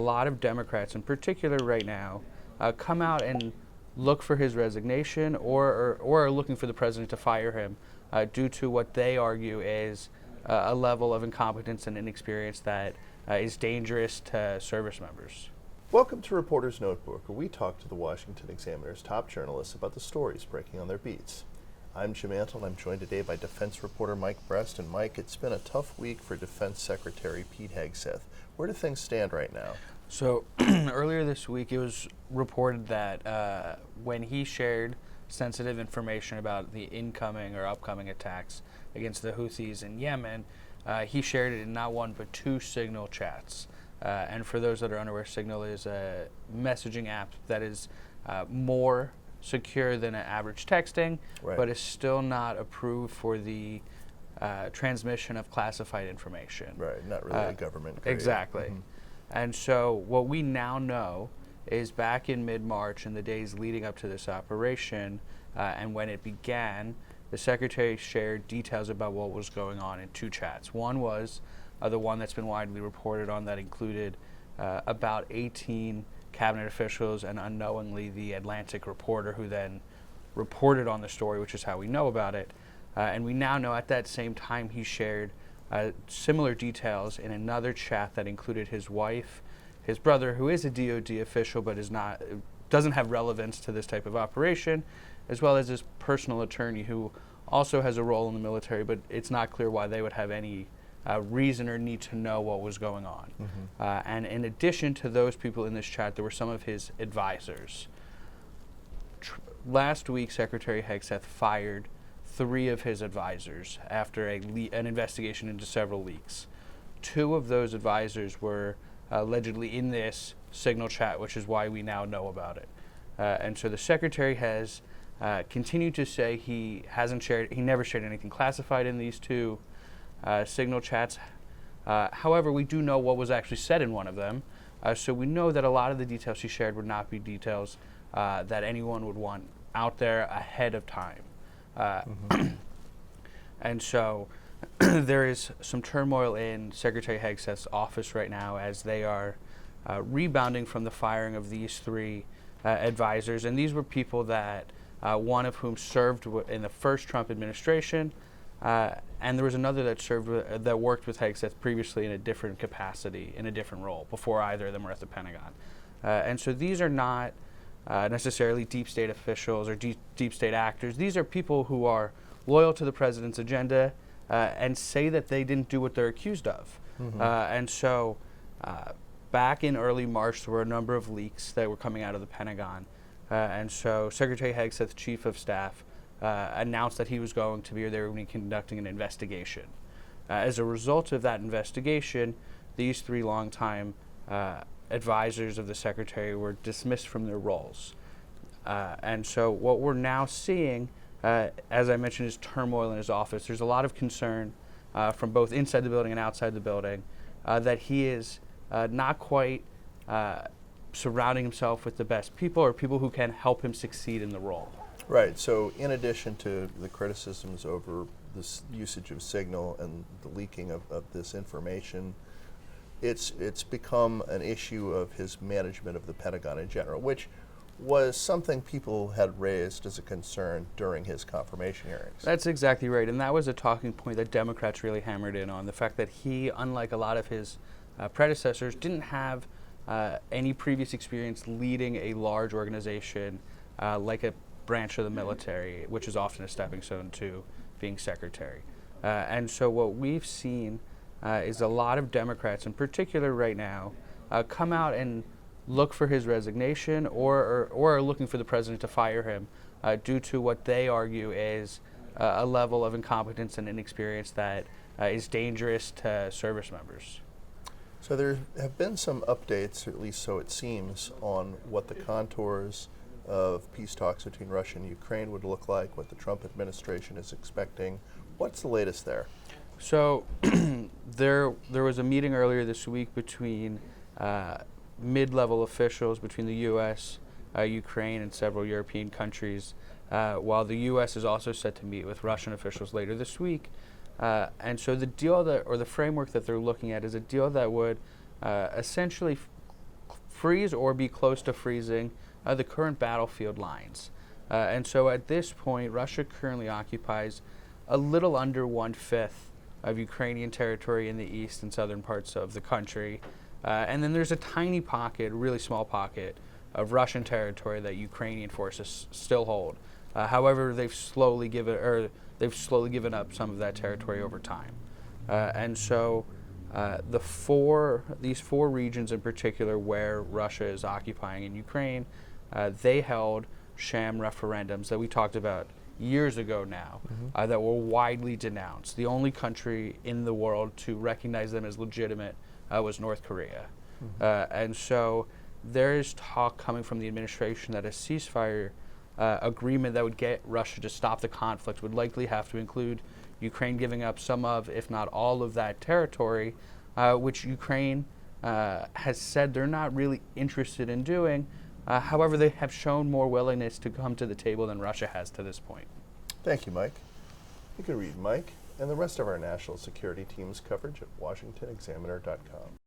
lot of Democrats, in particular right now, come out and look for his resignation or are looking for the president to fire him due to what they argue is a level of incompetence and inexperience that is dangerous to service members. Welcome to Reporter's Notebook, where we talk to the Washington Examiner's top journalists about the stories breaking on their beats. I'm Jim Antle, and I'm joined today by defense reporter Mike Brest. And Mike, it's been a tough week for Defense Secretary Pete Hegseth. Where do things stand right now? So earlier this week, it was reported that when he shared sensitive information about the incoming or upcoming attacks against the Houthis in Yemen, he shared it in not one but two Signal chats. And for those that are unaware, Signal is a messaging app that is more secure than an average texting, but is still not approved for the transmission of classified information. Right, not really a government created. Exactly. Mm-hmm. And so what we now know is back in mid-March, in the days leading up to this operation, and when it began, the Secretary shared details about what was going on in two chats. One was the one that's been widely reported on that included about 18 cabinet officials and unknowingly the Atlantic reporter who then reported on the story, which is how we know about it. And we now know at that same time he shared similar details in another chat that included his wife, his brother, who is a DoD official but doesn't have relevance to this type of operation, as well as his personal attorney, who also has a role in the military, but it's not clear why they would have any reason or need to know what was going on. Mm-hmm. And in addition to those people in this chat, there were some of his advisors. Last week, Secretary Hegseth fired 3 of his advisors after an investigation into several leaks. 2 of those advisors were allegedly in this Signal chat, which is why we now know about it. And so the Secretary has continued to say he never shared anything classified in these 2 Signal chats. However, we do know what was actually said in one of them, so we know that a lot of the details he shared would not be details that anyone would want out there ahead of time. And so there is some turmoil in Secretary Hegseth's office right now as they are rebounding from the firing of these 3 advisors. And these were people that one of whom served in the first Trump administration, and there was another that worked with Hegseth previously in a different capacity, in a different role, before either of them were at the Pentagon. And so these are not necessarily deep state officials or deep state actors. These are people who are loyal to the president's agenda and say that they didn't do what they're accused of. Mm-hmm. And so back in early March, there were a number of leaks that were coming out of the Pentagon. And so Secretary Hegseth, Chief of Staff, announced that he was going to be, or they were going to be conducting an investigation. As a result of that investigation, these 3 longtime advisors of the Secretary were dismissed from their roles. And so what we're now seeing, as I mentioned, is turmoil in his office. There's a lot of concern from both inside the building and outside the building that he is not quite surrounding himself with the best people or people who can help him succeed in the role. Right. So in addition to the criticisms over this usage of Signal and the leaking of this information, it's become an issue of his management of the Pentagon in general, which was something people had raised as a concern during his confirmation hearings. That's exactly right. And that was a talking point that Democrats really hammered in on, the fact that he, unlike a lot of his predecessors, didn't have any previous experience leading a large organization like a branch of the military, which is often a stepping stone to being secretary. And so what we've seen is a lot of Democrats, in particular right now, come out and look for his resignation or are looking for the president to fire him due to what they argue is a level of incompetence and inexperience that is dangerous to service members. So there have been some updates, or at least so it seems, on what the contours of peace talks between Russia and Ukraine would look like, what the Trump administration is expecting. What's the latest there? So there was a meeting earlier this week between mid-level officials between the U.S., Ukraine, and several European countries, while the U.S. is also set to meet with Russian officials later this week. And so the deal the framework that they're looking at is a deal that would essentially freeze or be close to freezing the current battlefield lines. And so at this point, Russia currently occupies a little under 1/5 of Ukrainian territory in the east and southern parts of the country. And then there's a tiny pocket, really small pocket, of Russian territory that Ukrainian forces still hold. However, they've slowly given up some of that territory over time. And so these four regions in particular where Russia is occupying in Ukraine, they held sham referendums that we talked about years ago now, that were widely denounced. The only country in the world to recognize them as legitimate was North Korea. And so there is talk coming from the administration that a ceasefire agreement that would get Russia to stop the conflict would likely have to include Ukraine giving up some of, if not all of that territory, which Ukraine has said they're not really interested in doing. However, they have shown more willingness to come to the table than Russia has to this point. Thank you, Mike. You can read Mike and the rest of our national security team's coverage at washingtonexaminer.com.